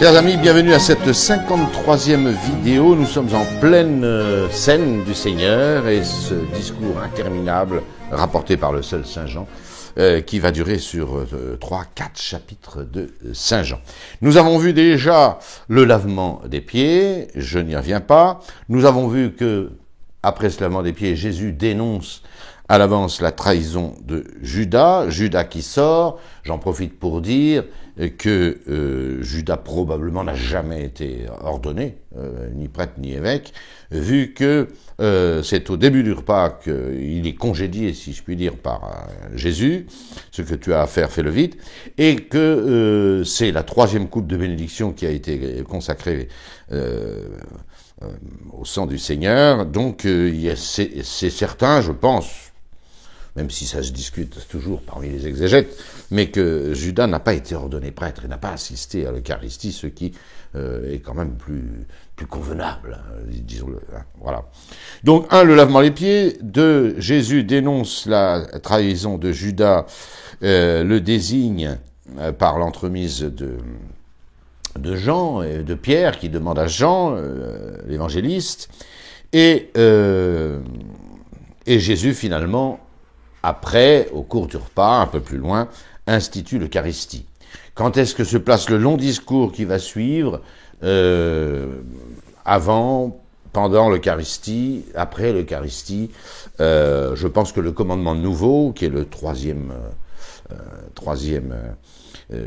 Chers amis, bienvenue à cette 53e vidéo. Nous sommes en pleine scène du Seigneur et ce discours interminable rapporté par le seul Saint Jean qui va durer sur 3-4 chapitres de Saint Jean. Nous avons vu déjà le lavement des pieds, je n'y reviens pas. Nous avons vu que après ce lavement des pieds, Jésus dénonce à l'avance la trahison de Judas, Judas qui sort. J'en profite pour dire que Judas probablement n'a jamais été ordonné, ni prêtre ni évêque, vu que c'est au début du repas qu'il est congédié, si je puis dire, par Jésus, ce que tu as à faire, fais-le vite, et que c'est la 3e coupe de bénédiction qui a été consacrée au sang du Seigneur. Donc c'est certain, je pense, même si ça se discute toujours parmi les exégètes, mais que Judas n'a pas été ordonné prêtre et n'a pas assisté à l'Eucharistie, ce qui est quand même plus convenable, disons-le. Voilà. Donc, 1, le lavement des pieds. 2, Jésus dénonce la trahison de Judas, le désigne par l'entremise de Jean et de Pierre, qui demande à Jean, l'évangéliste, et Jésus, finalement, après, au cours du repas, un peu plus loin, institue l'Eucharistie. Quand est-ce que se place le long discours qui va suivre, avant, pendant l'Eucharistie, après l'Eucharistie, je pense que le commandement nouveau, qui est le troisième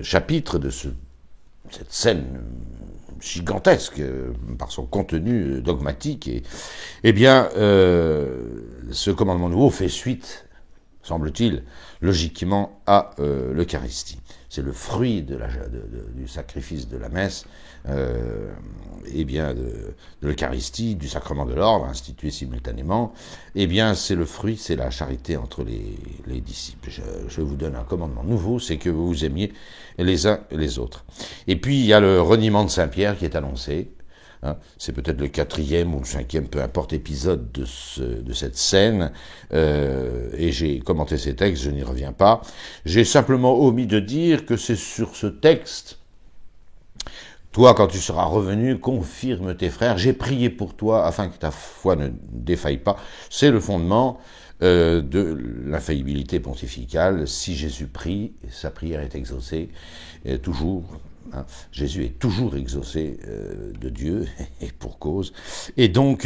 chapitre de cette scène gigantesque par son contenu dogmatique, eh bien, ce commandement nouveau fait suite, semble-t-il, logiquement à l'Eucharistie. C'est le fruit du sacrifice de la messe, eh bien de l'Eucharistie, du sacrement de l'ordre, institué simultanément. Eh bien, c'est le fruit, c'est la charité entre les disciples. Je vous donne un commandement nouveau, c'est que vous vous aimiez les uns les autres. Et puis, il y a le reniement de Saint-Pierre qui est annoncé. C'est peut-être le 4e ou le 5e, peu importe, épisode de cette scène, et j'ai commenté ces textes, je n'y reviens pas. J'ai simplement omis de dire que c'est sur ce texte, toi, quand tu seras revenu, confirme tes frères, j'ai prié pour toi afin que ta foi ne défaille pas. C'est le fondement de l'infaillibilité pontificale. Si Jésus prie, sa prière est exaucée, toujours. Jésus est toujours exaucé de Dieu, et pour cause. Et donc,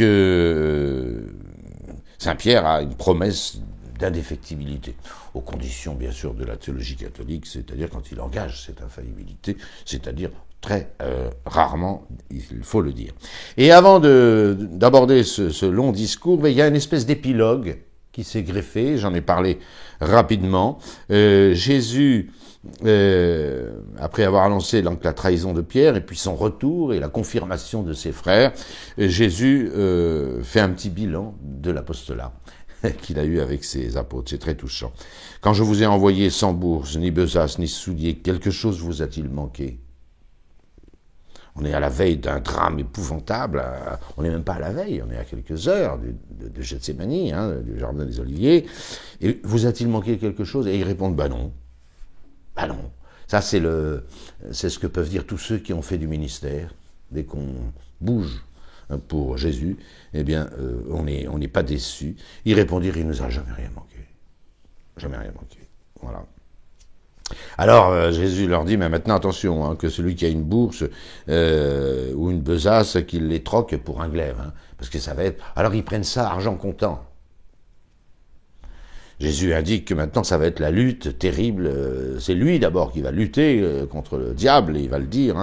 Saint-Pierre a une promesse d'indéfectibilité, aux conditions, bien sûr, de la théologie catholique, c'est-à-dire quand il engage cette infaillibilité, c'est-à-dire très rarement, il faut le dire. Et avant d'aborder ce long discours, il y a une espèce d'épilogue qui s'est greffé, j'en ai parlé rapidement. Jésus, après avoir annoncé donc la trahison de Pierre, et puis son retour et la confirmation de ses frères, Jésus fait un petit bilan de l'apostolat qu'il a eu avec ses apôtres. C'est très touchant. Quand je vous ai envoyé sans bourse, ni besace, ni souliers, quelque chose vous a-t-il manqué? On est à la veille d'un drame épouvantable, on n'est même pas à la veille, on est à quelques heures de Gethsémani, du jardin des Oliviers, et vous a-t-il manqué quelque chose? Et ils répondent, bah non. Bah non. Ça, c'est ce que peuvent dire tous ceux qui ont fait du ministère. Dès qu'on bouge pour Jésus, eh bien, on n'est pas déçu. Ils répondirent, il nous a jamais rien manqué. Jamais rien manqué. Voilà. Alors, Jésus leur dit, mais maintenant, attention, que celui qui a une bourse ou une besace, qu'il les troque pour un glaive. Parce que ça va être... Alors, ils prennent ça, argent comptant. Jésus indique que maintenant, ça va être la lutte terrible. C'est lui, d'abord, qui va lutter contre le diable, et il va le dire.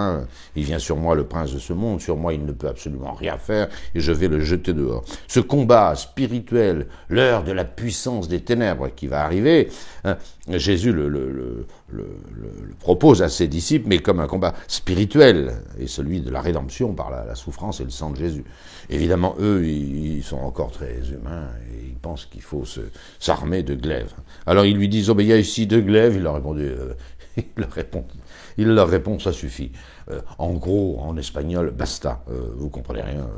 Il vient sur moi, le prince de ce monde, sur moi, il ne peut absolument rien faire, et je vais le jeter dehors. Ce combat spirituel, l'heure de la puissance des ténèbres qui va arriver, Jésus le propose à ses disciples, mais comme un combat spirituel, et celui de la rédemption par la souffrance et le sang de Jésus. Évidemment, eux, ils sont encore très humains, et ils pensent qu'il faut s'armer de glaives. Alors ils lui disent, oh ben il y a ici 2 glaives, il leur répond, ça suffit. En gros, en espagnol, basta, vous comprenez rien,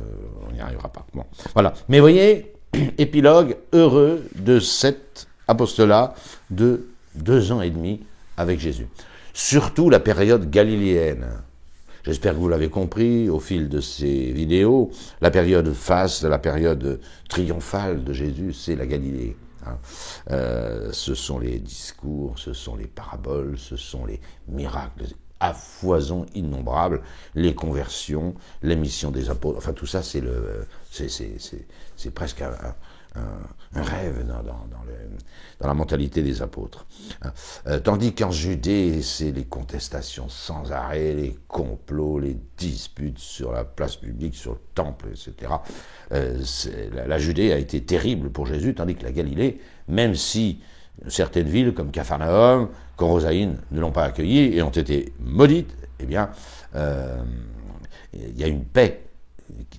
on n'y arrivera pas. Bon, voilà. Mais voyez, épilogue heureux de cet apostolat de 2 ans et demi avec Jésus. Surtout la période galiléenne. j'espère que vous l'avez compris au fil de ces vidéos, la période faste, la période triomphale de Jésus, c'est la Galilée. Ce sont les discours, ce sont les paraboles, ce sont les miracles à foison innombrables, les conversions, les missions des apôtres, enfin tout ça c'est presque un rêve dans la mentalité des apôtres. Tandis qu'en Judée, c'est les contestations sans arrêt, les complots, les disputes sur la place publique, sur le temple, etc. La Judée a été terrible pour Jésus, tandis que la Galilée, même si certaines villes comme Capharnaüm, Corosaïne ne l'ont pas accueilli et ont été maudites, eh bien, il y a une paix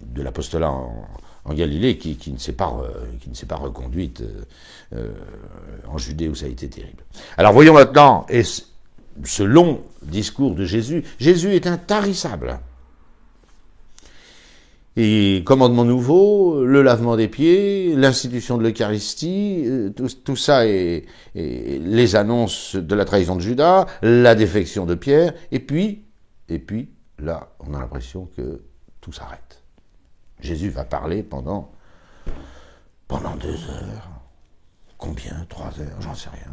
de l'apostolat en Galilée qui ne s'est pas reconduite en Judée où ça a été terrible. Alors voyons maintenant ce long discours de Jésus. Jésus est intarissable. Et commandement nouveau, le lavement des pieds, l'institution de l'Eucharistie, tout ça et les annonces de la trahison de Judas, la défection de Pierre, et puis là, on a l'impression que tout s'arrête. Jésus va parler pendant 2 heures, combien, 3 heures, j'en sais rien,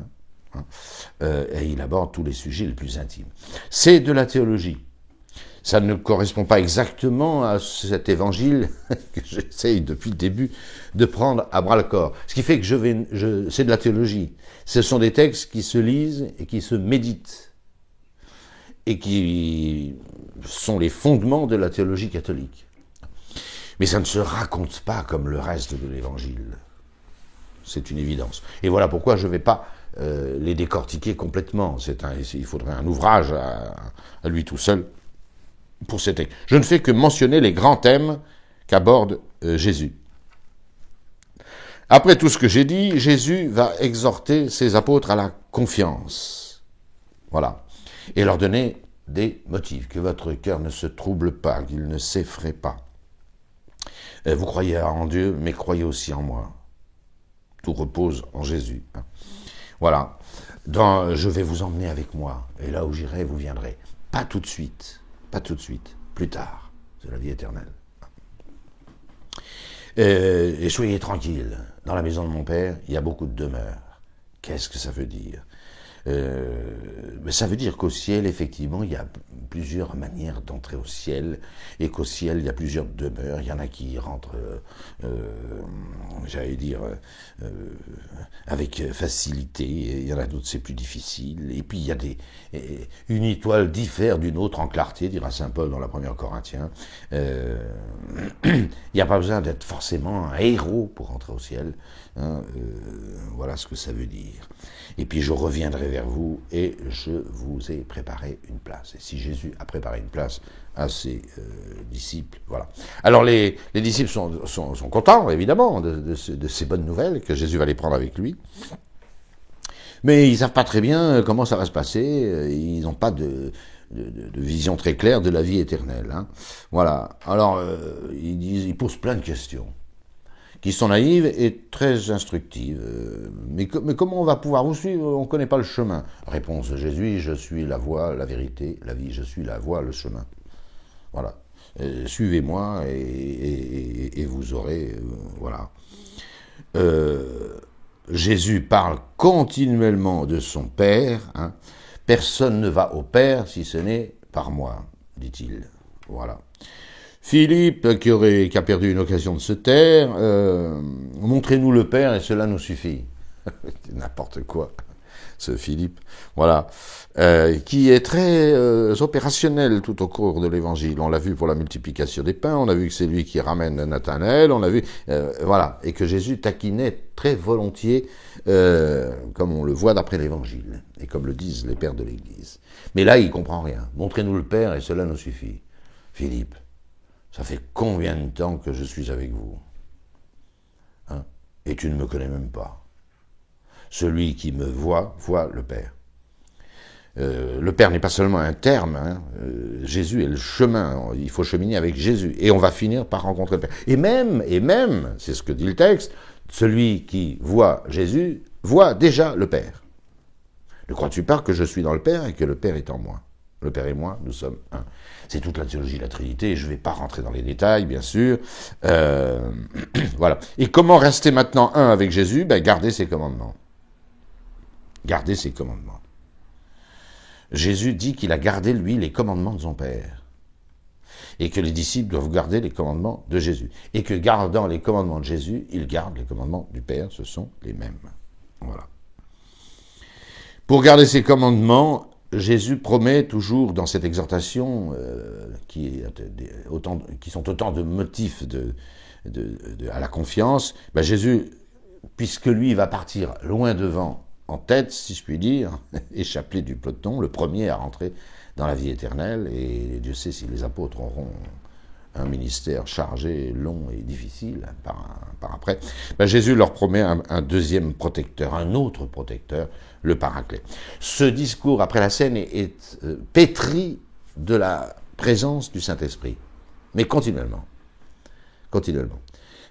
et il aborde tous les sujets les plus intimes. C'est de la théologie. Ça ne correspond pas exactement à cet évangile que j'essaye depuis le début de prendre à bras-le-corps. Ce qui fait que c'est de la théologie. Ce sont des textes qui se lisent et qui se méditent et qui sont les fondements de la théologie catholique. Mais ça ne se raconte pas comme le reste de l'évangile. C'est une évidence. Et voilà pourquoi je ne vais pas les décortiquer complètement. Il faudrait un ouvrage à lui tout seul. Pour ces textes. Je ne fais que mentionner les grands thèmes qu'aborde Jésus. Après tout ce que j'ai dit, Jésus va exhorter ses apôtres à la confiance. Voilà. Et leur donner des motifs. Que votre cœur ne se trouble pas, qu'il ne s'effraie pas. Vous croyez en Dieu, mais croyez aussi en moi. Tout repose en Jésus. Voilà. Je vais vous emmener avec moi. Et là où j'irai, vous viendrez. Pas tout de suite. Pas tout de suite, plus tard, c'est la vie éternelle. Et soyez tranquilles, dans la maison de mon Père, il y a beaucoup de demeures. Qu'est-ce que ça veut dire ? Mais ça veut dire qu'au ciel, effectivement, il y a plusieurs manières d'entrer au ciel, et qu'au ciel, il y a plusieurs demeures. Il y en a qui rentrent, avec facilité, et il y en a d'autres, c'est plus difficile. Et puis, il y a une étoile diffère d'une autre en clarté, dira saint Paul dans la première Corinthiens. Il n'y a pas besoin d'être forcément un héros pour entrer au ciel. Voilà ce que ça veut dire. Et puis je reviendrai vers vous et je vous ai préparé une place. Et si Jésus a préparé une place à ses disciples, voilà. Alors les disciples sont contents, évidemment, de ces bonnes nouvelles, que Jésus va les prendre avec lui. Mais ils ne savent pas très bien comment ça va se passer. Ils n'ont pas de vision très claire de la vie éternelle. Voilà. Alors, ils posent plein de questions qui sont naïves et très instructives. Mais comment on va pouvoir vous suivre ? On ne connaît pas le chemin. Réponse de Jésus, je suis la voie, la vérité, la vie, je suis la voie, le chemin. Voilà. Suivez-moi et vous aurez... voilà. Jésus parle continuellement de son Père. Personne ne va au Père si ce n'est par moi, dit-il. Voilà. Philippe, qui a perdu une occasion de se taire, montrez-nous le Père et cela nous suffit. N'importe quoi, ce Philippe. Voilà. Qui est très opérationnel tout au cours de l'Évangile. On l'a vu pour la multiplication des pains, on a vu que c'est lui qui ramène Nathanaël, on a vu, voilà, et que Jésus taquinait très volontiers, comme on le voit d'après l'Évangile, et comme le disent les pères de l'Église. Mais là, il comprend rien. Montrez-nous le Père et cela nous suffit. Philippe, ça fait combien de temps que je suis avec vous ? Et tu ne me connais même pas. Celui qui me voit, voit le Père. Le Père n'est pas seulement un terme, Jésus est le chemin, il faut cheminer avec Jésus, et on va finir par rencontrer le Père. Et même, c'est ce que dit le texte, celui qui voit Jésus, voit déjà le Père. Ne crois-tu pas que je suis dans le Père et que le Père est en moi ? Le Père et moi, nous sommes un. C'est toute la théologie de la Trinité, je ne vais pas rentrer dans les détails, bien sûr. Voilà. Et comment rester maintenant un avec Jésus? Garder ses commandements. Garder ses commandements. Jésus dit qu'il a gardé, lui, les commandements de son Père. Et que les disciples doivent garder les commandements de Jésus. Et que gardant les commandements de Jésus, ils gardent les commandements du Père, ce sont les mêmes. Voilà. Pour garder ces commandements, Jésus promet toujours dans cette exhortation, qui sont autant de motifs à la confiance, Jésus, puisque lui va partir loin devant, en tête, si je puis dire, échappé du peloton, le premier à rentrer dans la vie éternelle, et Dieu sait si les apôtres auront un ministère chargé, long et difficile par après, Jésus leur promet un deuxième protecteur, un autre protecteur, le Paraclet. Ce discours après la scène est pétri de la présence du Saint-Esprit, mais continuellement.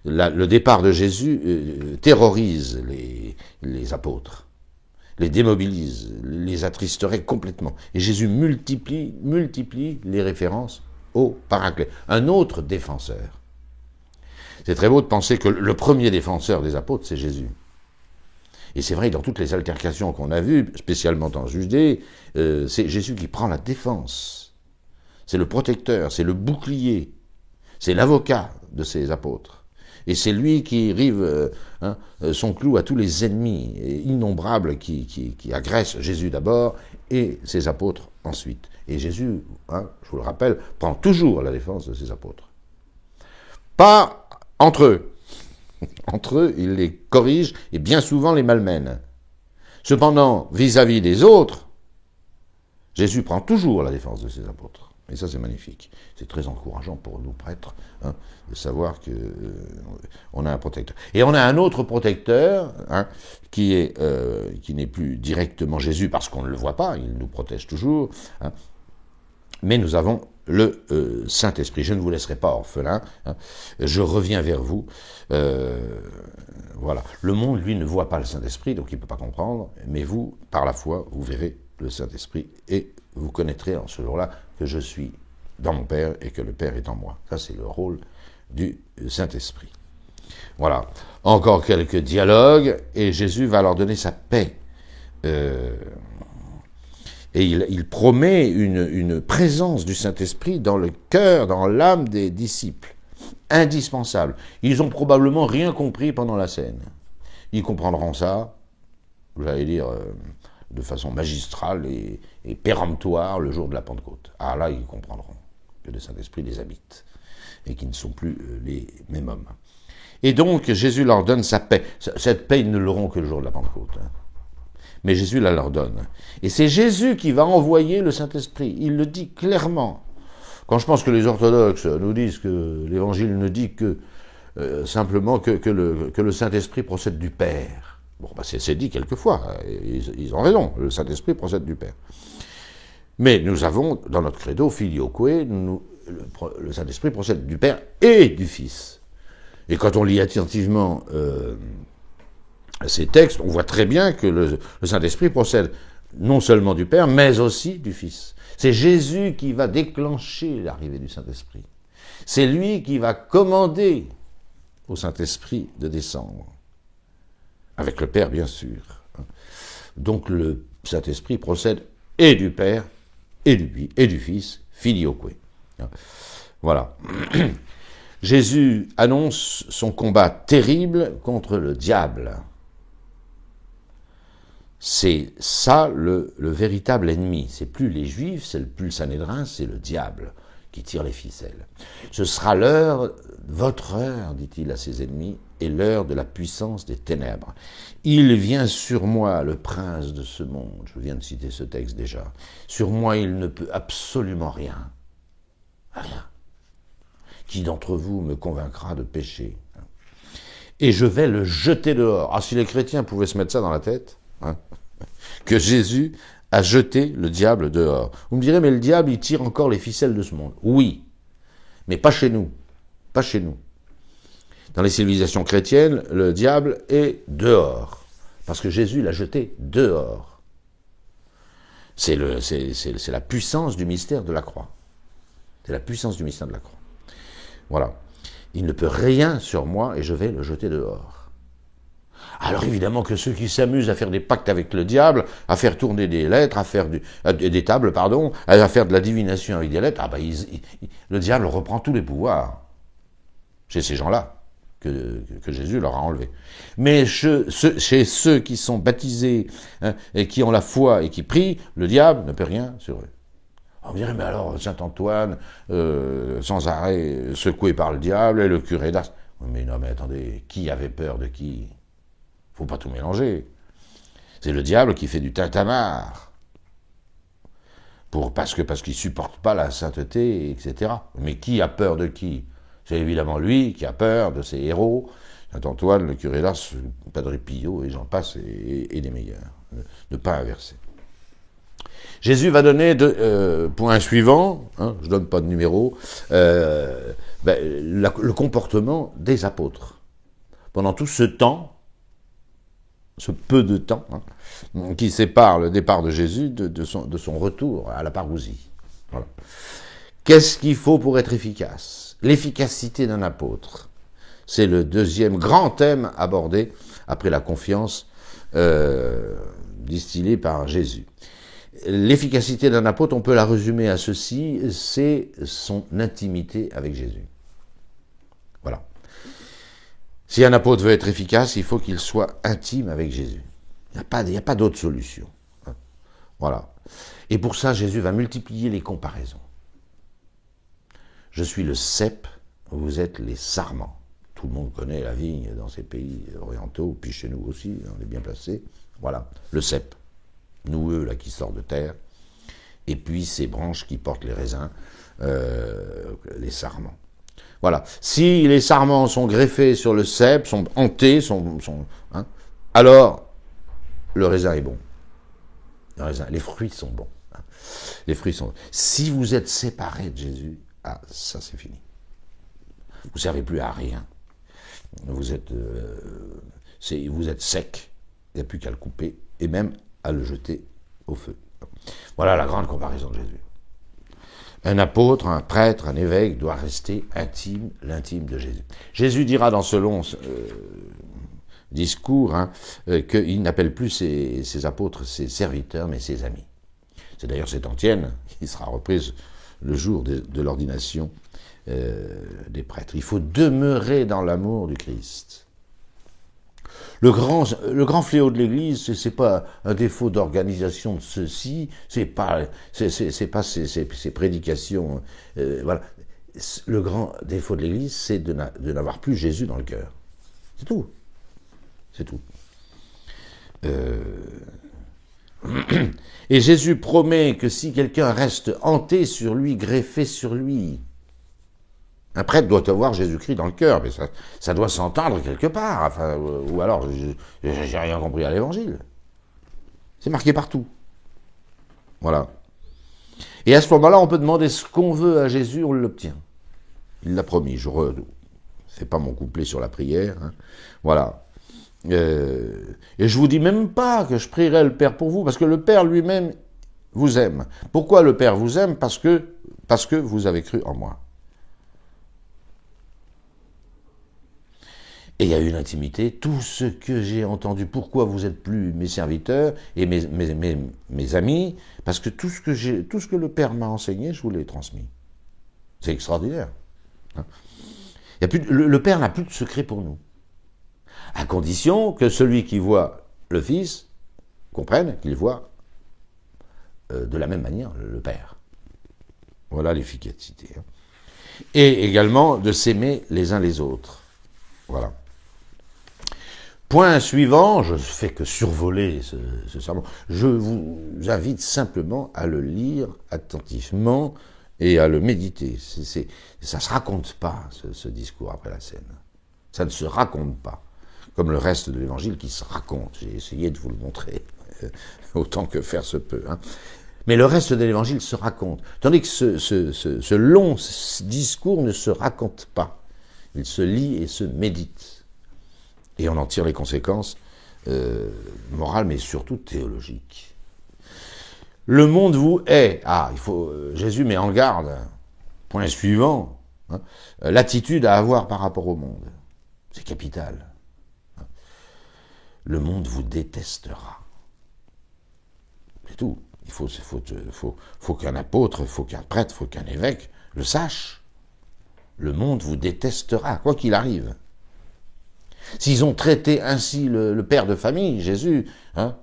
Le départ de Jésus terrorise les apôtres, les démobilise, les attristerait complètement. Et Jésus multiplie les références au Paraclet, un autre défenseur. C'est très beau de penser que le premier défenseur des apôtres, c'est Jésus. Et c'est vrai, dans toutes les altercations qu'on a vues, spécialement en Judée, c'est Jésus qui prend la défense. C'est le protecteur, c'est le bouclier, c'est l'avocat de ces apôtres. Et c'est lui qui rive son clou à tous les ennemis innombrables qui agressent Jésus d'abord et ses apôtres ensuite. Et Jésus, je vous le rappelle, prend toujours la défense de ses apôtres. Pas entre eux. Entre eux, il les corrige et bien souvent les malmène. Cependant, vis-à-vis des autres, Jésus prend toujours la défense de ses apôtres. Et ça, c'est magnifique. C'est très encourageant pour nous prêtres de savoir que on a un protecteur. Et on a un autre protecteur qui n'est plus directement Jésus parce qu'on ne le voit pas, il nous protège toujours. Mais nous avons le Saint-Esprit. Je ne vous laisserai pas orphelin. Je reviens vers vous. Voilà. Le monde, lui, ne voit pas le Saint-Esprit, donc il ne peut pas comprendre. Mais vous, par la foi, vous verrez le Saint-Esprit et vous connaîtrez en ce jour-là que je suis dans mon Père et que le Père est en moi. Ça, c'est le rôle du Saint-Esprit. Voilà. Encore quelques dialogues et Jésus va leur donner sa paix. Et il promet une présence du Saint-Esprit dans le cœur, dans l'âme des disciples. Indispensable. Ils ont probablement rien compris pendant la scène. Ils comprendront ça, j'allais dire, de façon magistrale et péremptoire le jour de la Pentecôte. Ah là, ils comprendront que le Saint-Esprit les habite et qu'ils ne sont plus les mêmes hommes. Et donc, Jésus leur donne sa paix. Cette paix, ils ne l'auront que le jour de la Pentecôte. Mais Jésus la leur donne. Et c'est Jésus qui va envoyer le Saint-Esprit. Il le dit clairement. Quand je pense que les orthodoxes nous disent que l'Évangile ne dit que simplement que le Saint-Esprit procède du Père. Bon, c'est dit quelquefois. Ils ont raison. Le Saint-Esprit procède du Père. Mais nous avons, dans notre credo, filioque, le Saint-Esprit procède du Père et du Fils. Et quand on lit attentivement ces textes, on voit très bien que le Saint-Esprit procède non seulement du Père, mais aussi du Fils. C'est Jésus qui va déclencher l'arrivée du Saint-Esprit. C'est lui qui va commander au Saint-Esprit de descendre. Avec le Père, bien sûr. Donc le Saint-Esprit procède et du Père, et du Fils, filioque. Voilà. Jésus annonce son combat terrible contre le diable. C'est ça le véritable ennemi. C'est plus les Juifs, c'est plus le Sanhédrin, c'est le diable qui tire les ficelles. Ce sera l'heure, votre heure, dit-il à ses ennemis, et l'heure de la puissance des ténèbres. Il vient sur moi, le prince de ce monde. Je viens de citer ce texte déjà. Sur moi, il ne peut absolument rien. Rien. Qui d'entre vous me convaincra de péché? Et je vais le jeter dehors. Ah, si les chrétiens pouvaient se mettre ça dans la tête, que Jésus a jeté le diable dehors. Vous me direz, mais le diable, il tire encore les ficelles de ce monde. Oui, mais pas chez nous. Pas chez nous. Dans les civilisations chrétiennes, le diable est dehors. Parce que Jésus l'a jeté dehors. C'est la puissance du mystère de la croix. C'est la puissance du mystère de la croix. Voilà. Il ne peut rien sur moi et je vais le jeter dehors. Alors évidemment que ceux qui s'amusent à faire des pactes avec le diable, à faire tourner des lettres, à faire des tables, pardon, à faire de la divination avec des lettres, le diable reprend tous les pouvoirs. Chez ces gens-là, que Jésus leur a enlevé. Mais chez ceux qui sont baptisés, hein, et qui ont la foi et qui prient, le diable ne peut rien sur eux. On dirait, mais alors, Saint Antoine, sans arrêt secoué par le diable, et le curé d'Ars. Mais non, mais attendez, qui avait peur de qui? Faut pas tout mélanger. C'est le diable qui fait du tintamarre. Parce qu'il supporte pas la sainteté, etc. Mais qui a peur de qui? C'est évidemment lui qui a peur de ses héros. Saint Antoine, le curé d'Ars, Padre Pio, et j'en passe, et des meilleurs. Ne pas inverser. Jésus va donner, point suivant, hein, je ne donne pas de numéro, le comportement des apôtres. Pendant tout ce temps, ce peu de temps, hein, qui sépare le départ de Jésus de son retour à la parousie. Voilà. Qu'est-ce qu'il faut pour être efficace? L'efficacité d'un apôtre. C'est le deuxième grand thème abordé après la confiance distillée par Jésus. L'efficacité d'un apôtre, on peut la résumer à ceci, c'est son intimité avec Jésus. Voilà. Si un apôtre veut être efficace, il faut qu'il soit intime avec Jésus. Il n'y a pas d'autre solution. Voilà. Et pour ça, Jésus va multiplier les comparaisons. Je suis le cep, vous êtes les sarments. Tout le monde connaît la vigne dans ces pays orientaux, puis chez nous aussi, on est bien placés. Voilà, le cep. Noueux là qui sort de terre, et puis ces branches qui portent les raisins, les sarments. Voilà. Si les sarments sont greffés sur le cep, sont hantés, hein, alors le raisin est bon. Les fruits sont bons. Hein. Les fruits sont bons. Si vous êtes séparés de Jésus, ça c'est fini. Vous ne servez plus à rien. Vous êtes sec. Il n'y a plus qu'à le couper, et même à le jeter au feu. Voilà la grande comparaison de Jésus. Un apôtre, un prêtre, un évêque doit rester l'intime de Jésus. Jésus dira dans ce long discours qu'il n'appelle plus ses apôtres ses serviteurs, mais ses amis. C'est d'ailleurs cette antienne qui sera reprise le jour de l'ordination des prêtres. Il faut demeurer dans l'amour du Christ. Le grand fléau de l'Église, c'est pas un défaut d'organisation de ceci, c'est pas ces prédications, voilà. Le grand défaut de l'Église, c'est de n'avoir plus Jésus dans le cœur. C'est tout. C'est tout. Et Jésus promet que si quelqu'un reste hanté sur lui, greffé sur lui, un prêtre doit avoir Jésus-Christ dans le cœur, mais ça doit s'entendre quelque part. Enfin, ou alors, j'ai rien compris à l'Évangile. C'est marqué partout. Voilà. Et à ce moment-là, on peut demander ce qu'on veut à Jésus, on l'obtient. Il l'a promis. C'est pas mon couplet sur la prière. Hein. Voilà. Et je vous dis même pas que je prierai le Père pour vous, parce que le Père lui-même vous aime. Pourquoi le Père vous aime? Parce que vous avez cru en moi. Et il y a une intimité, tout ce que j'ai entendu, pourquoi vous êtes plus mes serviteurs et mes amis, parce que tout ce que le Père m'a enseigné, je vous l'ai transmis. C'est extraordinaire. Hein. Le Père n'a plus de secret pour nous. À condition que celui qui voit le Fils comprenne qu'il voit de la même manière le Père. Voilà l'efficacité. Hein. Et également de s'aimer les uns les autres. Voilà. Point suivant, je ne fais que survoler ce sermon, je vous invite simplement à le lire attentivement et à le méditer. Ça ne se raconte pas, ce discours après la scène. Ça ne se raconte pas, comme le reste de l'Évangile qui se raconte. J'ai essayé de vous le montrer, autant que faire se peut. Hein. Mais le reste de l'Évangile se raconte. Tandis que ce long discours ne se raconte pas. Il se lit et se médite. Et on en tire les conséquences morales, mais surtout théologiques. Le monde vous hait. Ah, Jésus met en garde. Point suivant. Hein, l'attitude à avoir par rapport au monde. C'est capital. Le monde vous détestera. C'est tout. Il faut qu'un apôtre, il faut qu'un prêtre, il faut qu'un évêque le sache. Le monde vous détestera, quoi qu'il arrive. S'ils ont traité ainsi le père de famille, Jésus, hein,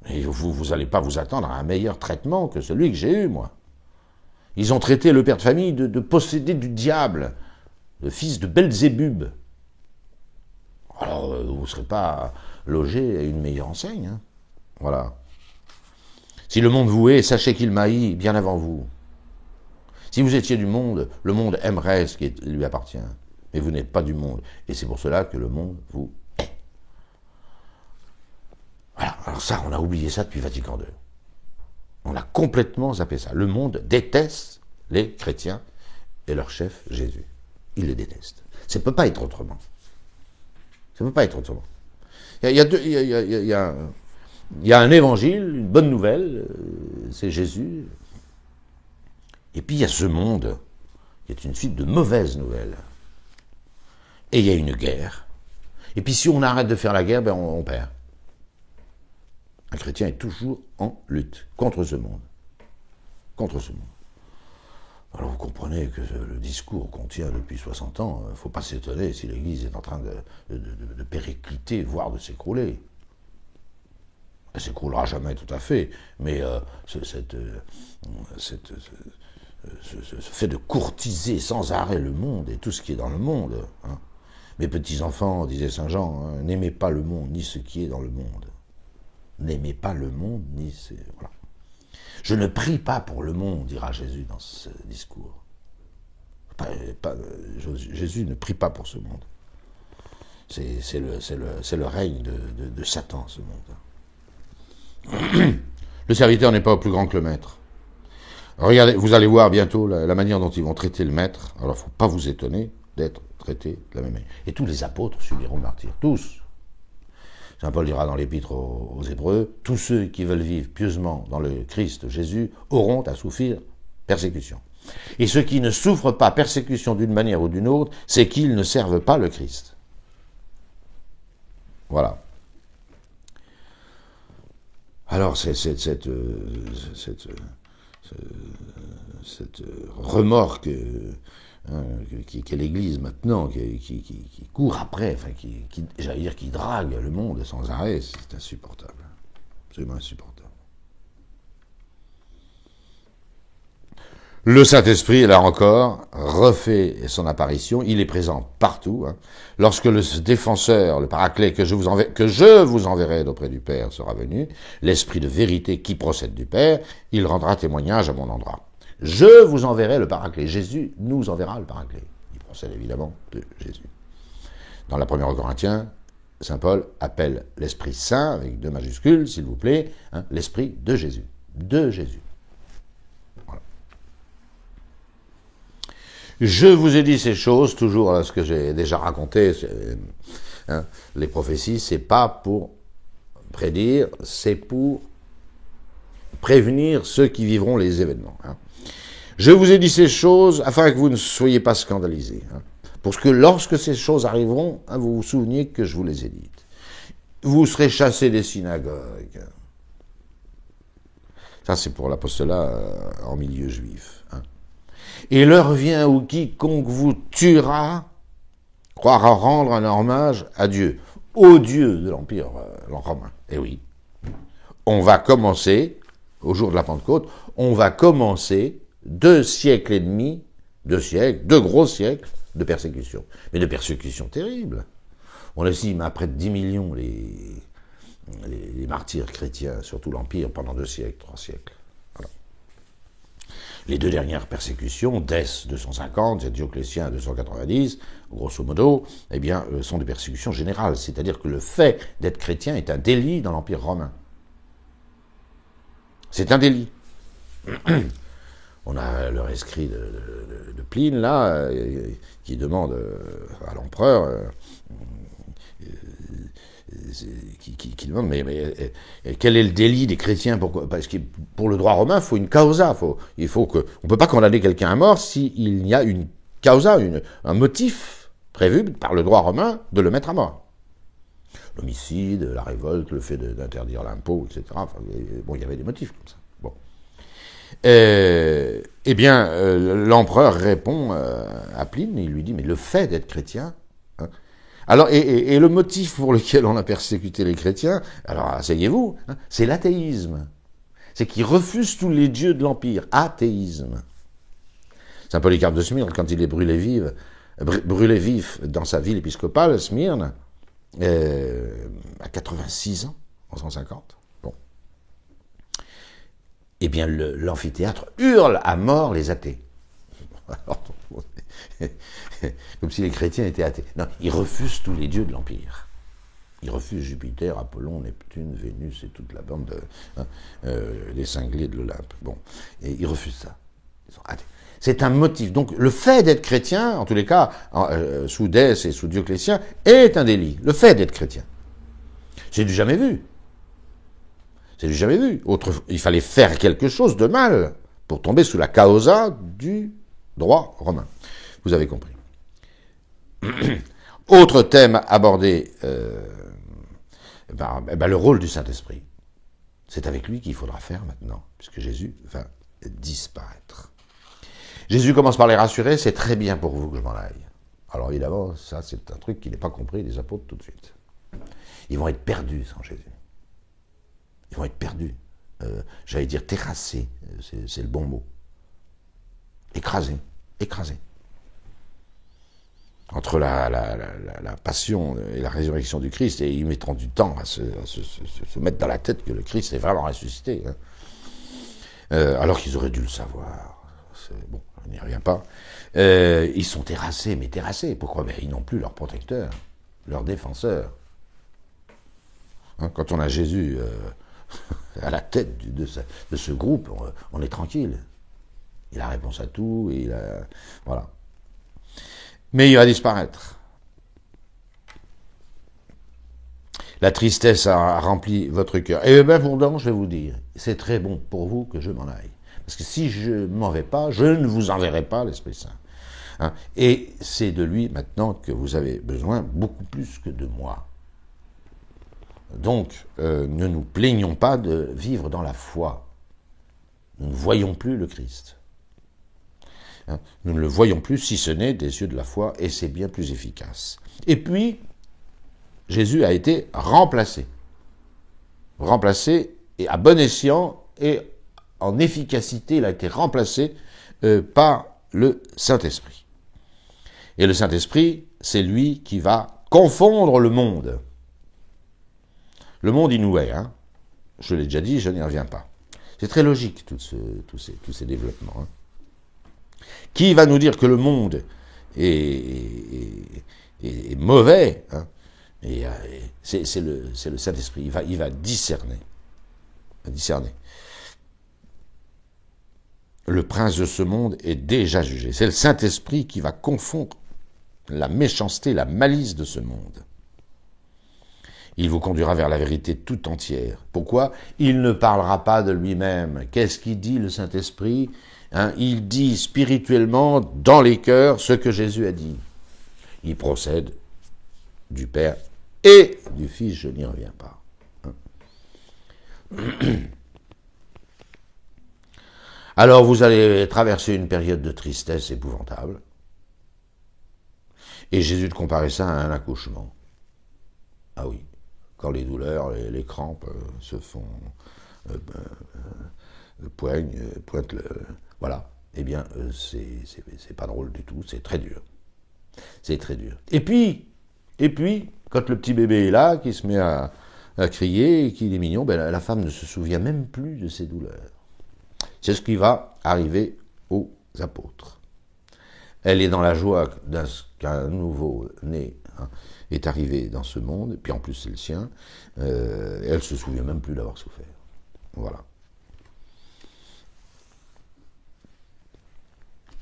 et vous n'allez pas vous attendre à un meilleur traitement que celui que j'ai eu, moi. Ils ont traité le père de famille de possédé du diable, de fils de Belzébub. Alors, vous ne serez pas logé à une meilleure enseigne. Hein. Voilà. Si le monde vous hait, sachez qu'il m'a haï bien avant vous. Si vous étiez du monde, le monde aimerait ce qui lui appartient. Mais vous n'êtes pas du monde. Et c'est pour cela que le monde vous hait. Voilà. Alors ça, on a oublié ça depuis Vatican II. On a complètement zappé ça. Le monde déteste les chrétiens et leur chef, Jésus. Il les déteste. Ça ne peut pas être autrement. Ça ne peut pas être autrement. Il y a un évangile, une bonne nouvelle, c'est Jésus. Et puis il y a ce monde qui est une suite de mauvaises nouvelles. Et il y a une guerre. Et puis si on arrête de faire la guerre, ben on perd. Un chrétien est toujours en lutte contre ce monde. Contre ce monde. Alors vous comprenez que le discours qu'on tient depuis 60 ans, il ne faut pas s'étonner si l'Église est en train de péricliter, voire de s'écrouler. Elle ne s'écroulera jamais tout à fait, mais ce fait de courtiser sans arrêt le monde et tout ce qui est dans le monde. Hein. Mes petits-enfants, disait Saint Jean, hein, n'aimez pas le monde ni ce qui est dans le monde. N'aimez pas le monde ni ce... Voilà. Je ne prie pas pour le monde, dira Jésus dans ce discours. Jésus ne prie pas pour ce monde. C'est le règne de Satan, ce monde. Le serviteur n'est pas plus grand que le maître. Regardez, vous allez voir bientôt la manière dont ils vont traiter le maître. Alors, il ne faut pas vous étonner d'être traité de la même manière. Et tous les apôtres subiront le martyre. Tous. Saint Paul dira dans l'épître aux Hébreux, tous ceux qui veulent vivre pieusement dans le Christ Jésus auront à souffrir persécution. Et ceux qui ne souffrent pas persécution d'une manière ou d'une autre, c'est qu'ils ne servent pas le Christ. Voilà. Alors, cette remorque qu'est l'Église maintenant, qui court après, enfin, j'allais dire, qui drague le monde sans arrêt, c'est insupportable. Absolument insupportable. Le Saint-Esprit, là encore, refait son apparition. Il est présent partout. Hein. Lorsque le défenseur, le paraclet que je vous enverrai d'auprès du Père sera venu, l'Esprit de vérité qui procède du Père, il rendra témoignage à mon endroit. Je vous enverrai le paraclet. Jésus nous enverra le paraclet. Il procède évidemment de Jésus. Dans la première Corinthiens, Saint Paul appelle l'Esprit Saint, avec 2 majuscules, s'il vous plaît, hein, l'Esprit de Jésus. De Jésus. Voilà. Je vous ai dit ces choses, toujours ce que j'ai déjà raconté, hein, les prophéties, c'est pas pour prédire, c'est pour prévenir ceux qui vivront les événements. Hein. Je vous ai dit ces choses afin que vous ne soyez pas scandalisés. Hein, parce que lorsque ces choses arriveront, hein, vous vous souveniez que je vous les ai dites. Vous serez chassés des synagogues. Ça, c'est pour l'apostolat en milieu juif. Hein. Et l'heure vient où quiconque vous tuera croira rendre un hommage à Dieu, au Dieu de l'Empire romain. Et oui, on va commencer, au jour de la Pentecôte, on va commencer 2 siècles et demi, 2 gros siècles de persécution. Mais de persécution terrible. On estime à près de 10 millions les martyrs chrétiens, surtout l'Empire, pendant 2 siècles, 3 siècles. Voilà. Les 2 dernières persécutions, Dès 250 et Dioclétien 290, grosso modo, eh bien, sont des persécutions générales. C'est-à-dire que le fait d'être chrétien est un délit dans l'Empire romain. C'est un délit. On a le rescrit de Pline, là, qui demande à l'empereur qui demande, mais quel est le délit des chrétiens? Parce que pour le droit romain, il faut une causa. On ne peut pas condamner quelqu'un à mort s'il y a une causa, un motif prévu par le droit romain de le mettre à mort. L'homicide, la révolte, le fait d'interdire l'impôt, etc. Enfin, bon, il y avait des motifs comme ça. Bon. Eh bien, l'empereur répond à Pline, il lui dit, mais le fait d'être chrétien... Hein, alors, et le motif pour lequel on a persécuté les chrétiens, alors asseyez-vous, hein, c'est l'athéisme. C'est qu'ils refusent tous les dieux de l'Empire. Athéisme. Saint Polycarpe de Smyrne, quand il est brûlé vif dans sa ville épiscopale, Smyrne, à 86 ans, en 150, bon. Eh bien, l'amphithéâtre hurle à mort les athées. Alors, comme si les chrétiens étaient athées. Non, ils refusent tous les dieux de l'Empire. Ils refusent Jupiter, Apollon, Neptune, Vénus et toute la bande des cinglés de l'Olympe. Bon, et ils refusent ça. Ils sont athées. C'est un motif. Donc, le fait d'être chrétien, en tous les cas, sous Dès et sous Dioclétien, est un délit. Le fait d'être chrétien. C'est du jamais vu. C'est du jamais vu. Il fallait faire quelque chose de mal pour tomber sous la causa du droit romain. Vous avez compris. Autre thème abordé, le rôle du Saint-Esprit. C'est avec lui qu'il faudra faire maintenant, puisque Jésus va disparaître. Jésus commence par les rassurer, c'est très bien pour vous que je m'en aille. Alors évidemment, ça c'est un truc qui n'est pas compris des apôtres tout de suite. Ils vont être perdus sans Jésus. Ils vont être perdus. J'allais dire terrassés, c'est le bon mot. Écrasés. Entre la passion et la résurrection du Christ, et ils mettront du temps à se mettre dans la tête que le Christ est vraiment ressuscité. Hein. Alors qu'ils auraient dû le savoir. Bon, on n'y revient pas. Ils sont terrassés, mais terrassés. Pourquoi? Ben, ils n'ont plus leur protecteur, leur défenseur. Hein, quand on a Jésus à la tête de ce groupe, on est tranquille. Il a réponse à tout, et voilà. Mais il va disparaître. La tristesse a rempli votre cœur. Et bien pourtant, je vais vous dire, c'est très bon pour vous que je m'en aille. Parce que si je ne m'en vais pas, je ne vous enverrai pas l'Esprit Saint. Hein? Et c'est de lui maintenant que vous avez besoin, beaucoup plus que de moi. Donc, ne nous plaignons pas de vivre dans la foi. Nous ne voyons plus le Christ. Hein? Nous ne le voyons plus, si ce n'est des yeux de la foi, et c'est bien plus efficace. Et puis, Jésus a été remplacé. Remplacé, et à bon escient, et en efficacité, il a été remplacé par le Saint-Esprit. Et le Saint-Esprit, c'est lui qui va confondre le monde. Le monde inouï, hein. Je l'ai déjà dit, je n'y reviens pas. C'est très logique, tous ces développements. Hein. Qui va nous dire que le monde est mauvais, hein. C'est le Saint-Esprit. Il va discerner. Le prince de ce monde est déjà jugé. C'est le Saint-Esprit qui va confondre la méchanceté, la malice de ce monde. Il vous conduira vers la vérité tout entière. Pourquoi? Il ne parlera pas de lui-même. Qu'est-ce qu'il dit, le Saint-Esprit? Hein, il dit spirituellement, dans les cœurs, ce que Jésus a dit. Il procède du Père et du Fils, je n'y reviens pas. Hein. Alors vous allez traverser une période de tristesse épouvantable. Et Jésus te comparait ça à un accouchement. Ah oui, quand les douleurs, les crampes se font pointent voilà. Eh bien, c'est pas drôle du tout, c'est très dur. C'est très dur. Et puis, quand le petit bébé est là, qui se met à crier, et qu'il est mignon, ben la femme ne se souvient même plus de ses douleurs. C'est ce qui va arriver aux apôtres. Elle est dans la joie qu'un nouveau-né est arrivé dans ce monde, et puis en plus c'est le sien, elle ne se souvient même plus d'avoir souffert. Voilà.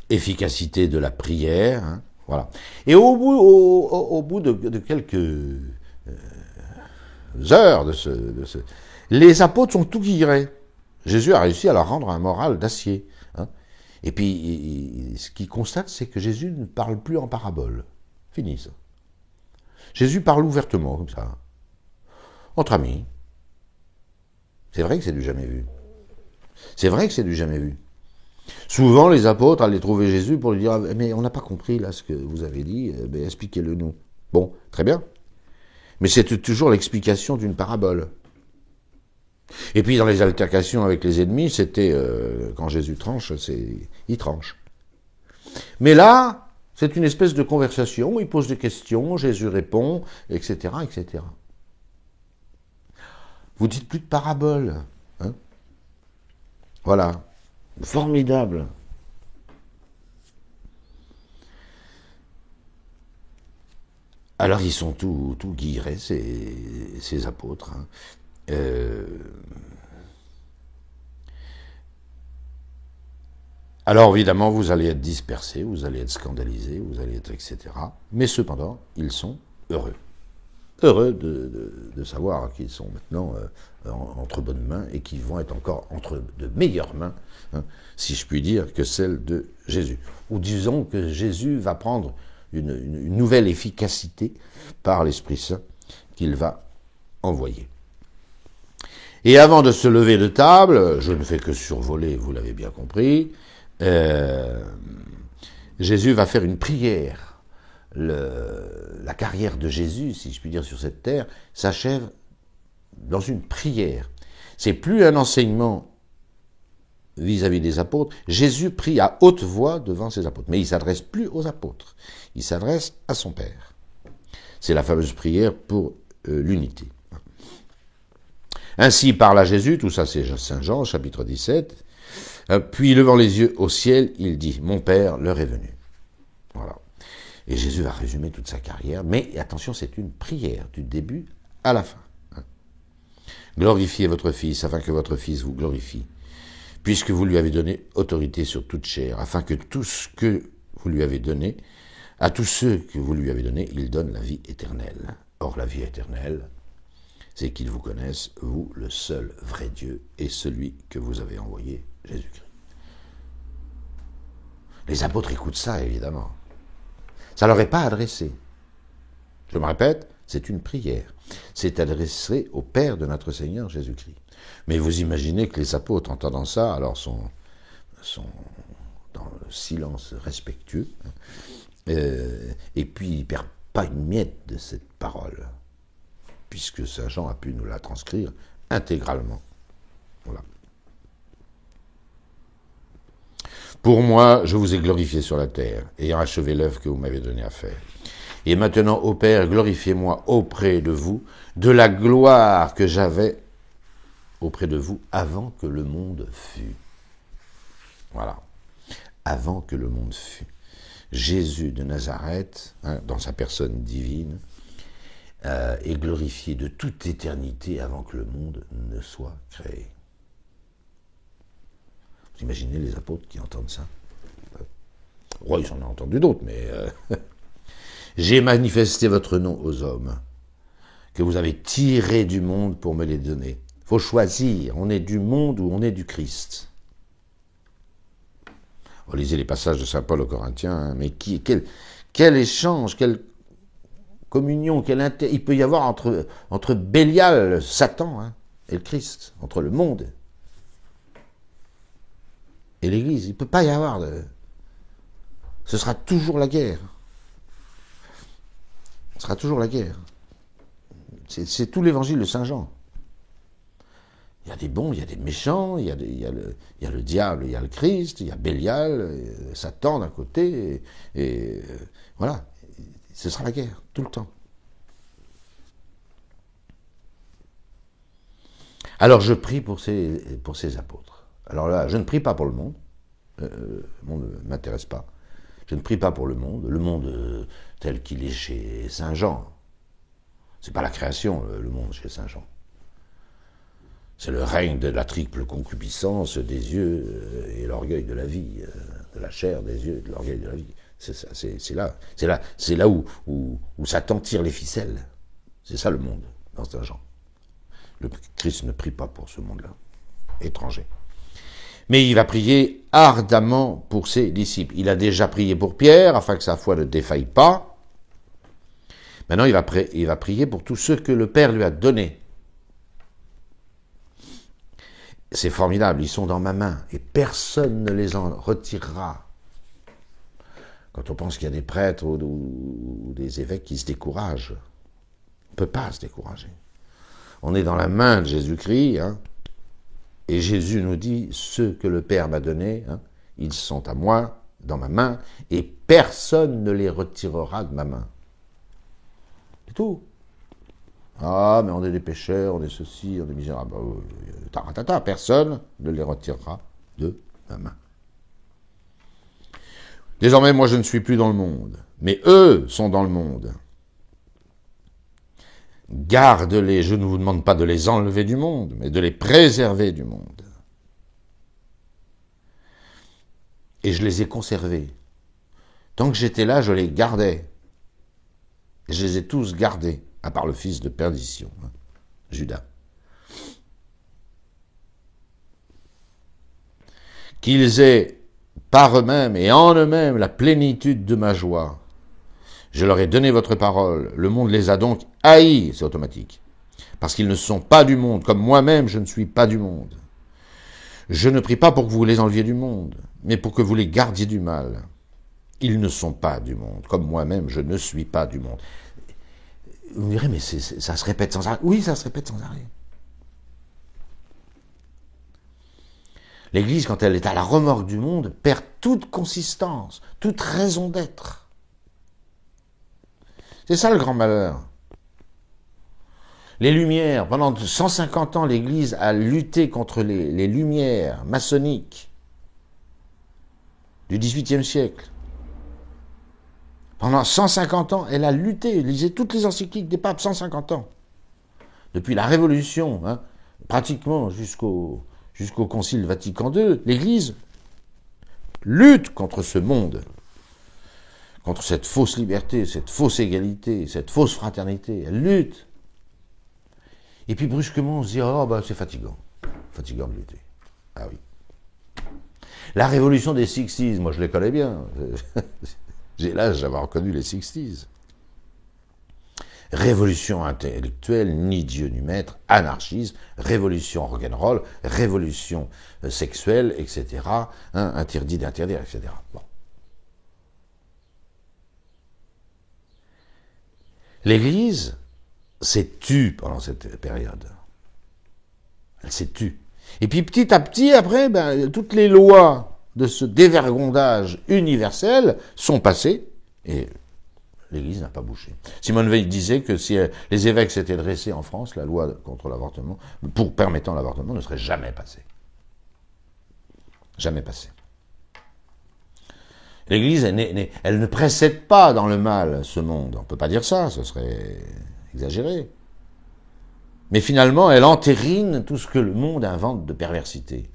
Efficacité de la prière, hein, voilà. Et au bout de quelques heures Les apôtres sont tout guillerés. Jésus a réussi à leur rendre un moral d'acier. Hein. Et puis, ce qu'ils constatent, c'est que Jésus ne parle plus en parabole. Fini ça. Jésus parle ouvertement, comme ça. Entre amis. C'est vrai que c'est du jamais vu. C'est vrai que c'est du jamais vu. Souvent, les apôtres allaient trouver Jésus pour lui dire « Mais on n'a pas compris là ce que vous avez dit, expliquez-le nous. » Bon, très bien. Mais c'est toujours l'explication d'une parabole. Et puis dans les altercations avec les ennemis, c'était quand Jésus tranche, il tranche. Mais là, c'est une espèce de conversation, il pose des questions, Jésus répond, etc., etc. Vous dites plus de parabole, hein? Voilà, formidable. Alors ils sont tout guillerés, ces apôtres. Hein. Alors évidemment, vous allez être dispersés, vous allez être scandalisés, vous allez être etc. Mais cependant, ils sont heureux. Heureux de savoir qu'ils sont maintenant entre bonnes mains et qu'ils vont être encore entre de meilleures mains, hein, si je puis dire, que celles de Jésus. Ou disons que Jésus va prendre une nouvelle efficacité par l'Esprit Saint qu'il va envoyer. Et avant de se lever de table, je ne fais que survoler, vous l'avez bien compris, Jésus va faire une prière. La carrière de Jésus, si je puis dire, sur cette terre, s'achève dans une prière. C'est plus un enseignement vis-à-vis des apôtres. Jésus prie à haute voix devant ses apôtres. Mais il ne s'adresse plus aux apôtres. Il s'adresse à son Père. C'est la fameuse prière pour l'unité. Ainsi parla Jésus, tout ça c'est Saint Jean, chapitre 17. Puis levant les yeux au ciel, il dit, mon Père, l'heure est venue. Voilà. Et Jésus va résumer toute sa carrière, mais attention, c'est une prière, du début à la fin. Glorifiez votre Fils, afin que votre Fils vous glorifie, puisque vous lui avez donné autorité sur toute chair, afin que tout ce que vous lui avez donné, à tous ceux que vous lui avez donnés, il donne la vie éternelle. Or, la vie éternelle, c'est qu'ils vous connaissent, vous, le seul vrai Dieu, et celui que vous avez envoyé, Jésus-Christ. Les apôtres écoutent ça, évidemment. Ça ne leur est pas adressé. Je me répète, c'est une prière. C'est adressé au Père de notre Seigneur Jésus-Christ. Mais vous imaginez que les apôtres, entendant ça, alors sont dans le silence respectueux, et puis ils ne perdent pas une miette de cette parole, puisque Saint Jean a pu nous la transcrire intégralement. Voilà. Pour moi, je vous ai glorifié sur la terre, ayant achevé l'œuvre que vous m'avez donné à faire. Et maintenant, ô Père, glorifiez-moi auprès de vous, de la gloire que j'avais auprès de vous avant que le monde fût. Voilà. Avant que le monde fût. Jésus de Nazareth, hein, dans sa personne divine, est glorifié de toute éternité avant que le monde ne soit créé. Vous imaginez les apôtres qui entendent ça? Ouais, ils en ont entendu d'autres, mais... J'ai manifesté votre nom aux hommes, que vous avez tirés du monde pour me les donner. Il faut choisir, on est du monde ou on est du Christ. Vous lisez les passages de saint Paul aux Corinthiens, hein, mais quel échange, quelle communion, il peut y avoir entre Bélial, Satan, hein, et le Christ, entre le monde et l'Église. Il ne peut pas y avoir ce sera toujours la guerre. Ce sera toujours la guerre. C'est tout l'évangile de Saint Jean. Il y a des bons, il y a des méchants, il y a le diable, il y a le Christ, il y a Bélial, Satan d'un côté, et voilà. Ce sera la guerre, tout le temps. Alors je prie pour ces apôtres. Alors là, je ne prie pas pour le monde. Le monde ne m'intéresse pas. Je ne prie pas pour le monde tel qu'il est chez Saint Jean. C'est pas la création, le monde chez Saint Jean. C'est le règne de la triple concupiscence des yeux et l'orgueil de la vie, de la chair, des yeux et de l'orgueil de la vie. C'est là où Satan tire les ficelles. C'est ça le monde dans Saint Jean. Le Christ ne prie pas pour ce monde-là, étranger. Mais il va prier ardemment pour ses disciples. Il a déjà prié pour Pierre, afin que sa foi ne défaille pas. Maintenant, il va prier pour tous ceux que le Père lui a donnés. C'est formidable, ils sont dans ma main, et personne ne les en retirera. Quand on pense qu'il y a des prêtres ou des évêques qui se découragent, on ne peut pas se décourager. On est dans la main de Jésus-Christ, hein, et Jésus nous dit, ceux que le Père m'a donnés, hein, ils sont à moi, dans ma main, et personne ne les retirera de ma main. C'est tout. Ah, mais on est des pécheurs, on est ceci, on est misérables. Taratata, personne ne les retirera de ma main. Désormais, moi, je ne suis plus dans le monde, mais eux sont dans le monde. Garde-les, je ne vous demande pas de les enlever du monde, mais de les préserver du monde. Et je les ai conservés. Tant que j'étais là, je les gardais. Et je les ai tous gardés, à part le fils de perdition, hein, Judas. Qu'ils aient par eux-mêmes et en eux-mêmes la plénitude de ma joie. Je leur ai donné votre parole, le monde les a donc haïs, c'est automatique, parce qu'ils ne sont pas du monde, comme moi-même je ne suis pas du monde. Je ne prie pas pour que vous les enleviez du monde, mais pour que vous les gardiez du mal. Ils ne sont pas du monde, comme moi-même je ne suis pas du monde. Vous me direz, mais ça se répète sans arrêt. Oui, ça se répète sans arrêt. L'Église, quand elle est à la remorque du monde, perd toute consistance, toute raison d'être. C'est ça le grand malheur. Les Lumières, pendant 150 ans, l'Église a lutté contre les Lumières maçonniques du XVIIIe siècle. Pendant 150 ans, elle a lutté, lisez toutes les encycliques des papes, 150 ans. Depuis la Révolution, hein, pratiquement jusqu'au Concile Vatican II, l'Église lutte contre ce monde, contre cette fausse liberté, cette fausse égalité, cette fausse fraternité. Elle lutte. Et puis brusquement, on se dit, oh, bah, c'est fatigant de lutter. Ah oui. La révolution des 60s, moi je les connais bien. J'ai l'âge d'avoir connu les 60s. Révolution intellectuelle, ni Dieu ni maître, anarchisme, révolution rock'n'roll, révolution sexuelle, etc. Hein, interdit d'interdire, etc. Bon. L'Église s'est tue pendant cette période. Elle s'est tue. Et puis petit à petit, après, toutes les lois de ce dévergondage universel sont passées et l'Église n'a pas bougé. Simone Veil disait que si les évêques s'étaient dressés en France, la loi contre l'avortement, pour permettant l'avortement, ne serait jamais passée. Jamais passée. L'Église, elle ne précède pas dans le mal ce monde. On ne peut pas dire ça, ce serait exagéré. Mais finalement, elle entérine tout ce que le monde invente de perversité,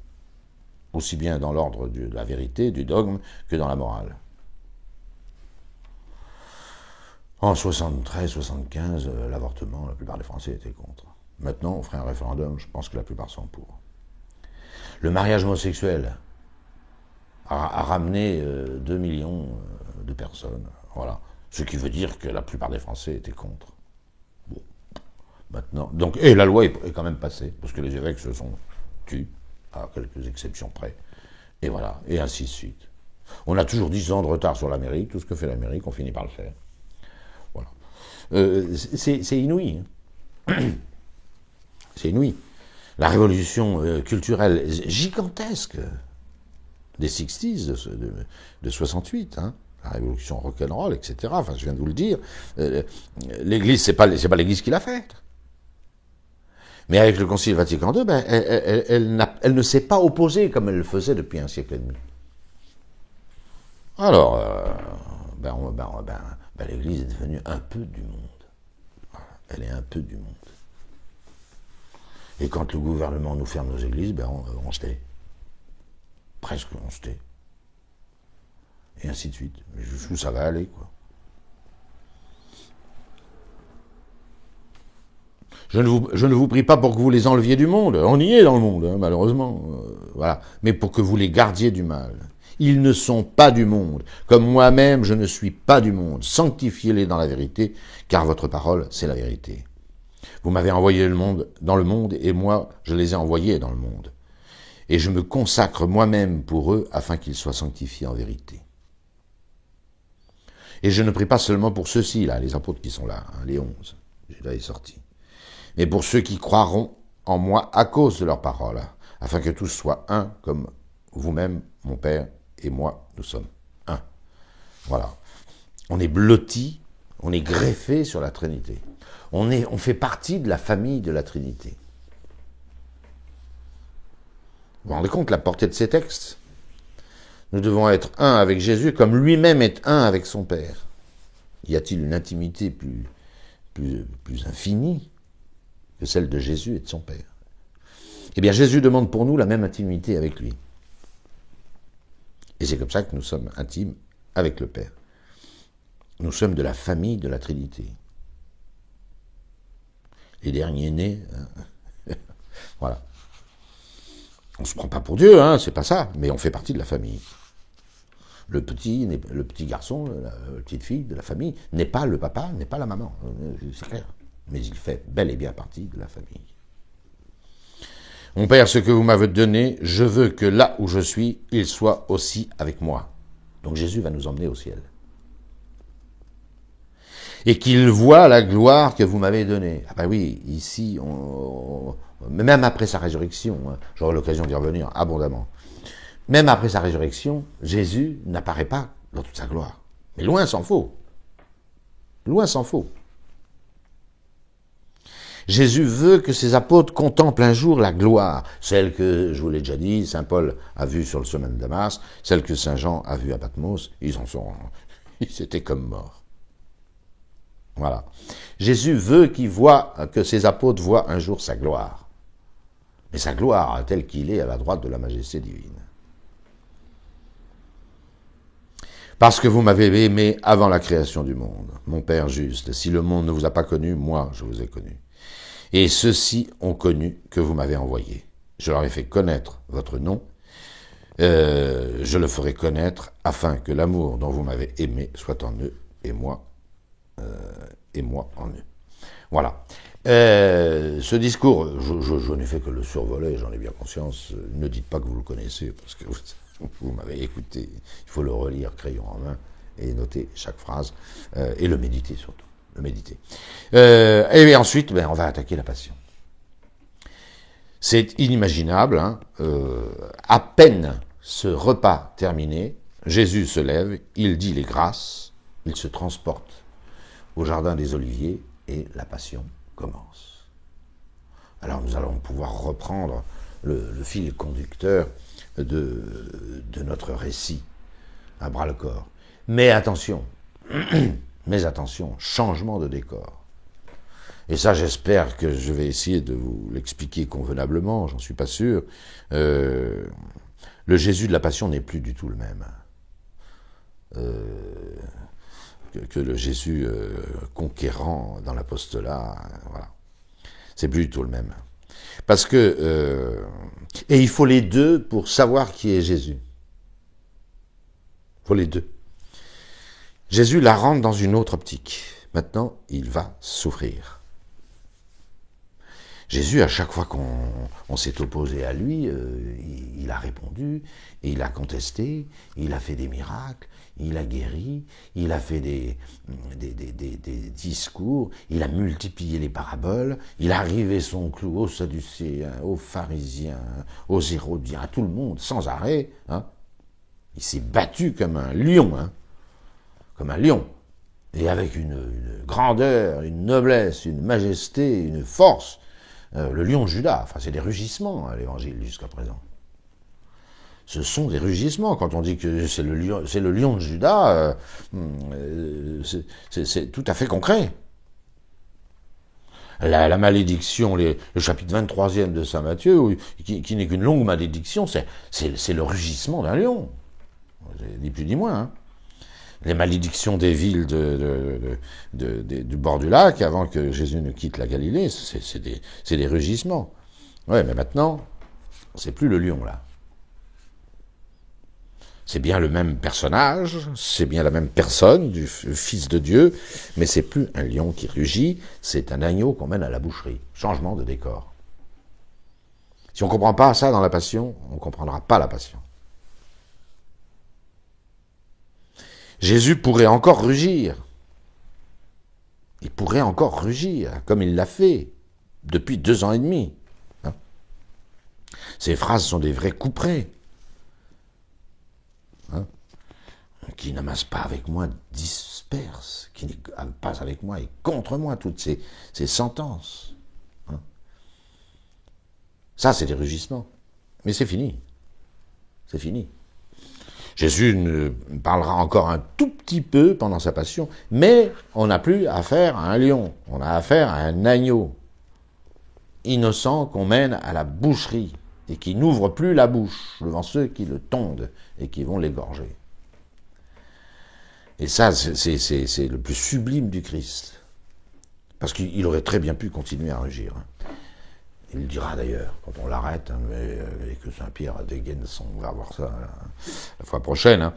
aussi bien dans l'ordre de la vérité, du dogme, que dans la morale. En 73-75, l'avortement, la plupart des Français étaient contre. Maintenant, on ferait un référendum, je pense que la plupart sont pour. Le mariage homosexuel a ramené 2 millions de personnes, voilà. Ce qui veut dire que la plupart des Français étaient contre. Bon, maintenant, donc, et la loi est quand même passée, parce que les évêques se sont tus, à quelques exceptions près, et voilà, et ainsi de suite. On a toujours 10 ans de retard sur l'Amérique, tout ce que fait l'Amérique, on finit par le faire. Voilà. C'est inouï. Hein. C'est inouï. La révolution culturelle gigantesque des 60s, de 68, hein, la révolution rock'n'roll, etc. Enfin, je viens de vous le dire. L'Église, c'est pas l'Église qui l'a faite. Mais avec le Concile Vatican II, elle ne s'est pas opposée comme elle le faisait depuis un siècle et demi. Alors, l'Église est devenue un peu du monde. Voilà, elle est un peu du monde. Et quand le gouvernement nous ferme nos églises, on se tait. Presque on se tait. Et ainsi de suite. Mais jusqu'où ça va aller, quoi. Je ne vous prie pas pour que vous les enleviez du monde. On y est dans le monde, hein, malheureusement. Voilà. Mais pour que vous les gardiez du mal. Ils ne sont pas du monde. Comme moi-même, je ne suis pas du monde. Sanctifiez-les dans la vérité, car votre parole, c'est la vérité. Vous m'avez envoyé dans le monde, et moi, je les ai envoyés dans le monde. Et je me consacre moi-même pour eux, afin qu'ils soient sanctifiés en vérité. Et je ne prie pas seulement pour ceux-ci, là, les apôtres qui sont là, hein, les 11. Judas est sorti. Mais pour ceux qui croiront en moi à cause de leur parole, afin que tous soient un, comme vous-même, mon Père et moi, nous sommes un. Voilà. On est blottis, on est greffés sur la Trinité. On fait partie de la famille de la Trinité. Vous vous rendez compte la portée de ces textes? Nous devons être un avec Jésus comme lui-même est un avec son Père. Y a-t-il une intimité plus infinie que celle de Jésus et de son Père? Eh bien, Jésus demande pour nous la même intimité avec lui. Et c'est comme ça que nous sommes intimes avec le Père. Nous sommes de la famille de la Trinité. Les derniers nés, hein. Voilà. On ne se prend pas pour Dieu, hein, c'est pas ça, mais on fait partie de la famille. Le petit garçon, la petite fille de la famille, n'est pas le papa, n'est pas la maman, c'est clair. Mais il fait bel et bien partie de la famille. Mon Père, ce que vous m'avez donné, je veux que là où je suis, il soit aussi avec moi. Donc Jésus va nous emmener au ciel. Et qu'il voie la gloire que vous m'avez donnée. Ah ben oui, ici, même après sa résurrection, hein, j'aurai l'occasion d'y revenir abondamment. Même après sa résurrection, Jésus n'apparaît pas dans toute sa gloire. Mais loin s'en faut. Loin s'en faut. Jésus veut que ses apôtres contemplent un jour la gloire, celle que, je vous l'ai déjà dit, saint Paul a vue sur le chemin de Damas, celle que saint Jean a vue à Patmos, ils étaient comme morts. Voilà. Jésus veut que ses apôtres voient un jour sa gloire. Mais sa gloire telle qu'il est à la droite de la majesté divine. Parce que vous m'avez aimé avant la création du monde, mon Père juste. Si le monde ne vous a pas connu, moi je vous ai connu. Et ceux-ci ont connu que vous m'avez envoyé. Je leur ai fait connaître votre nom. Je le ferai connaître afin que l'amour dont vous m'avez aimé soit en eux et moi en eux. Voilà. Ce discours, je n'ai fait que le survoler, j'en ai bien conscience. Ne dites pas que vous le connaissez, parce que vous m'avez écouté. Il faut le relire, crayon en main, et noter chaque phrase, et le méditer surtout. Le méditer. Et ensuite, on va attaquer la passion. C'est inimaginable, hein, à peine ce repas terminé, Jésus se lève, il dit les grâces, il se transporte au jardin des Oliviers, et la passion commence. Alors nous allons pouvoir reprendre le fil conducteur de notre récit à bras-le-corps. Mais attention, changement de décor. Et ça, j'espère que je vais essayer de vous l'expliquer convenablement, j'en suis pas sûr. Le Jésus de la Passion n'est plus du tout le même que le Jésus conquérant dans l'apostolat. Voilà. C'est plus du tout le même. Parce que... et il faut les deux pour savoir qui est Jésus. Il faut les deux. Jésus la rentre dans une autre optique. Maintenant, il va souffrir. Jésus, à chaque fois qu'on s'est opposé à lui, il a répondu, et il a contesté, il a fait des miracles, il a guéri, il a fait des discours, il a multiplié les paraboles, il a rivé son clou aux Sadducéens, aux pharisiens, aux Hérodiens, à tout le monde, sans arrêt. Hein. Il s'est battu comme un lion, hein, comme un lion, et avec une grandeur, une noblesse, une majesté, une force. Le lion de Judas, enfin c'est des rugissements, hein, l'évangile jusqu'à présent. Ce sont des rugissements. Quand on dit que c'est le lion de Judas, c'est tout à fait concret. La malédiction, le chapitre 23e de saint Matthieu, qui n'est qu'une longue malédiction, c'est le rugissement d'un lion. Ni plus ni moins. Hein. les malédictions des villes du bord du lac avant que Jésus ne quitte la Galilée, c'est des rugissements. Ouais, mais maintenant, c'est plus le lion, là. C'est bien le même personnage, c'est bien la même personne, du Fils de Dieu, mais c'est plus un lion qui rugit, c'est un agneau qu'on mène à la boucherie. Changement de décor. Si on ne comprend pas ça dans la Passion, on ne comprendra pas la Passion. Jésus pourrait encore rugir. Il pourrait encore rugir, comme il l'a fait depuis 2 ans et demi. Ces phrases sont des vrais couperets. Qui n'amasse pas avec moi disperse, qui passe avec moi et contre moi toutes ces sentences. Ça, c'est des rugissements. Mais c'est fini. C'est fini. Jésus ne parlera encore un tout petit peu pendant sa passion, mais on n'a plus affaire à un lion, on a affaire à un agneau innocent qu'on mène à la boucherie et qui n'ouvre plus la bouche devant ceux qui le tondent et qui vont l'égorger. Et ça, c'est le plus sublime du Christ. Parce qu'il aurait très bien pu continuer à rugir. Il le dira d'ailleurs, quand on l'arrête, et que Saint-Pierre dégaine son... On va voir ça la fois prochaine,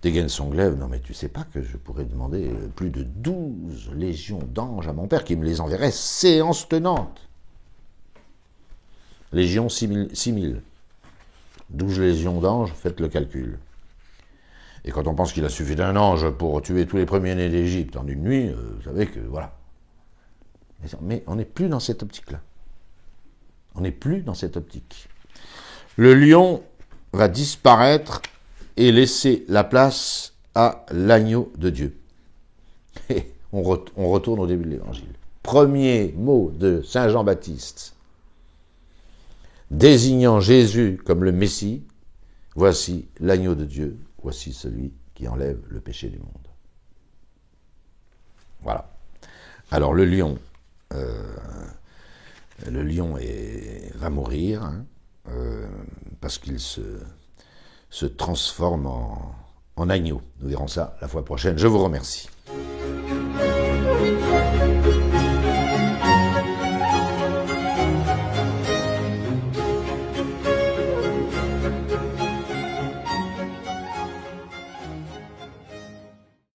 dégaine son glaive. Non mais tu sais pas que je pourrais demander plus de 12 légions d'anges à mon Père, qui me les enverrait séance tenante. Légions 6000. 12 légions d'anges, faites le calcul. Et quand on pense qu'il a suffi d'un ange pour tuer tous les premiers-nés d'Égypte en une nuit, vous savez que, voilà. Mais on n'est plus dans cette optique-là. On n'est plus dans cette optique. Le lion va disparaître et laisser la place à l'agneau de Dieu. Et on retourne au début de l'Évangile. Premier mot de Saint Jean-Baptiste, désignant Jésus comme le Messie, voici l'agneau de Dieu, voici celui qui enlève le péché du monde. Voilà. Alors le lion va mourir parce qu'il se transforme en agneau. Nous verrons ça la fois prochaine. Je vous remercie.